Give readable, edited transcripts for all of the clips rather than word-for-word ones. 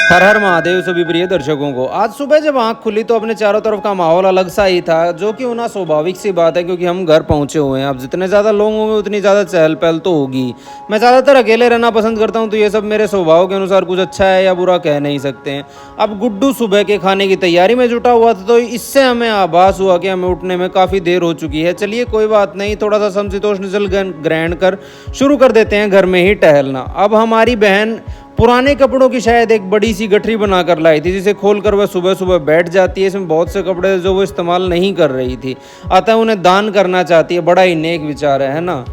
हर हर महादेव सभी प्रिय दर्शकों को। आज सुबह जब आंख खुली तो अपने चारों तरफ का माहौल अलग सा ही था, जो कि होना स्वाभाविक सी बात है क्योंकि हम घर पहुंचे हुए हैं। अब जितने ज़्यादा लोग होंगे उतनी ज़्यादा चहल पहल तो होगी। मैं ज़्यादातर अकेले रहना पसंद करता हूं, तो ये सब मेरे स्वभाव के अनुसार कुछ अच्छा है या बुरा कह नहीं सकते हैं। अब गुड्डू सुबह के खाने की तैयारी में जुटा हुआ था, तो इससे हमें आभास हुआ कि हमें उठने में काफ़ी देर हो चुकी है। चलिए कोई बात नहीं, थोड़ा सा समशीतोष्ण जल ग्रहण कर शुरू कर देते हैं घर में ही टहलना। अब हमारी बहन पुराने कपड़ों की शायद एक बड़ी सी गठरी बनाकर लाई थी, जिसे खोलकर वह सुबह सुबह बैठ जाती है। इसमें बहुत से कपड़े जो वो इस्तेमाल नहीं कर रही थी, अतः उन्हें दान करना चाहती है। बड़ा ही नेक विचार है ना।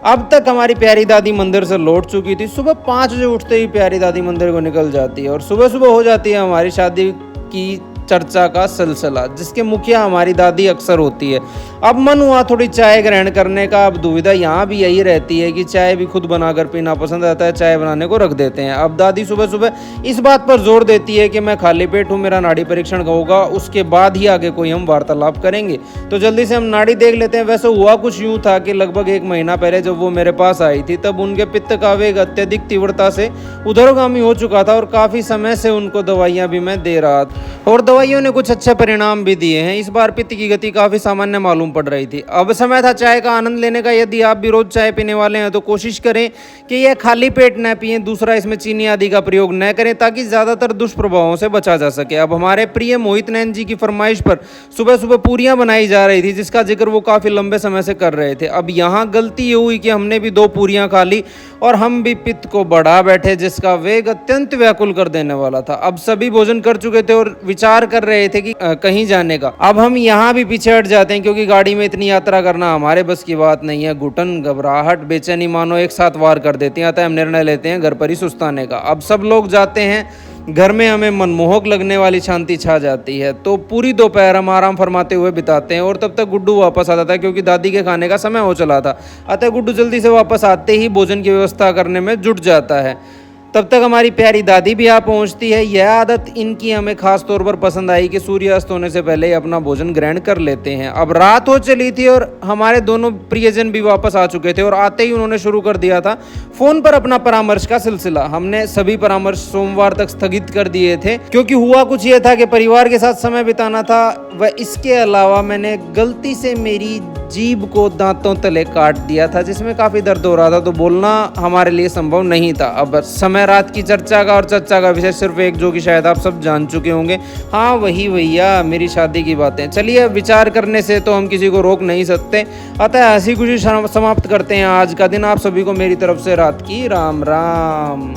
अब तक हमारी प्यारी दादी मंदिर से लौट चुकी थी। सुबह 5 बजे उठते ही प्यारी दादी मंदिर को निकल जाती है और सुबह सुबह हो जाती है हमारी शादी की चर्चा का सिलसिला, जिसके मुखिया हमारी दादी अक्सर होती है। अब मन हुआ थोड़ी चाय ग्रहण करने का। अब दुविधा यहाँ भी यही रहती है कि चाय भी खुद बनाकर पीना पसंद आता है, चाय बनाने को रख देते हैं। अब दादी सुबह सुबह इस बात पर जोर देती है कि मैं खाली पेट हूँ, मेरा नाड़ी परीक्षण होगा, उसके बाद ही आगे कोई हम वार्तालाप करेंगे। तो जल्दी से हम नाड़ी देख लेते हैं। वैसे हुआ कुछ यूँ था कि लगभग 1 महीना पहले जब वो मेरे पास आई थी, तब उनके पित्त का वेग अत्यधिक तीव्रता से उधरगामी हो चुका था और काफ़ी समय से उनको दवाइयाँ भी मैं दे रहा था और दवाइयों ने कुछ अच्छे परिणाम भी दिए हैं। इस बार पित्त की गति काफ़ी सामान्य मालूम पड़ रही थी। अब समय था चाय का आनंद लेने का। यदि आप भी रोज चाय पीने वाले हैं तो कोशिश करें कि यह खाली पेट न पिएं। दूसरा, इसमें चीनी आदि का प्रयोग न करें ताकि ज़्यादातर दुष्प्रभावों से बचा जा सके। अब हमारे प्रिय मोहित नैन जी की फरमाइश पर सुबह सुबह पूरियाँ बनाई जा रही थी, जिसका जिक्र वो काफ़ी लंबे समय से कर रहे थे। अब यहाँ गलती ये हुई कि हमने भी 2 पूरियाँ खा ली और हम भी पित्त को बढ़ा बैठे, जिसका वेग अत्यंत व्याकुल कर देने वाला था। अब सभी भोजन कर चुके थे और विचार कर रहे थे कि कहीं जाने का। अब हम यहाँ भी पीछे हट जाते हैं क्योंकि गाड़ी में इतनी यात्रा करना हमारे बस की बात नहीं है। घुटन, घबराहट, बेचैनी मानो एक साथ वार कर देती हैं, अतः हम निर्णय लेते हैं घर पर ही सुस्ताने का। अब सब लोग जाते हैं घर में, हमें मनमोहक लगने वाली शांति छा जाती है। तो पूरी दोपहर हम आराम फरमाते हुए बिताते हैं और तब तक गुड्डू वापस आता था क्योंकि दादी के खाने का समय हो चला था। अतः गुड्डू जल्दी से वापस आते ही भोजन की व्यवस्था करने में जुट जाता है। तब तक हमारी प्यारी दादी भी आ पहुंचती है। यह आदत इनकी हमें खास तौर पर पसंद आई कि सूर्यास्त होने से पहले ही अपना भोजन ग्रहण कर लेते हैं। अब रात हो चली थी और हमारे दोनों प्रियजन भी वापस आ चुके थे और आते ही उन्होंने शुरू कर दिया था फोन पर अपना परामर्श का सिलसिला। हमने सभी परामर्श सोमवार तक स्थगित कर दिए थे क्योंकि हुआ कुछ यह था कि परिवार के साथ समय बिताना था। वह इसके अलावा मैंने गलती से मेरी जीभ को दांतों तले काट दिया था, जिसमें काफ़ी दर्द हो रहा था, तो बोलना हमारे लिए संभव नहीं था। अब समय रात की चर्चा का और चर्चा का विषय सिर्फ एक, जो कि शायद आप सब जान चुके होंगे। हाँ, वही भैया, मेरी शादी की बातें। चलिए, अब विचार करने से तो हम किसी को रोक नहीं सकते, अतः हंसी खुशी समाप्त करते हैं आज का दिन। आप सभी को मेरी तरफ से रात की राम राम।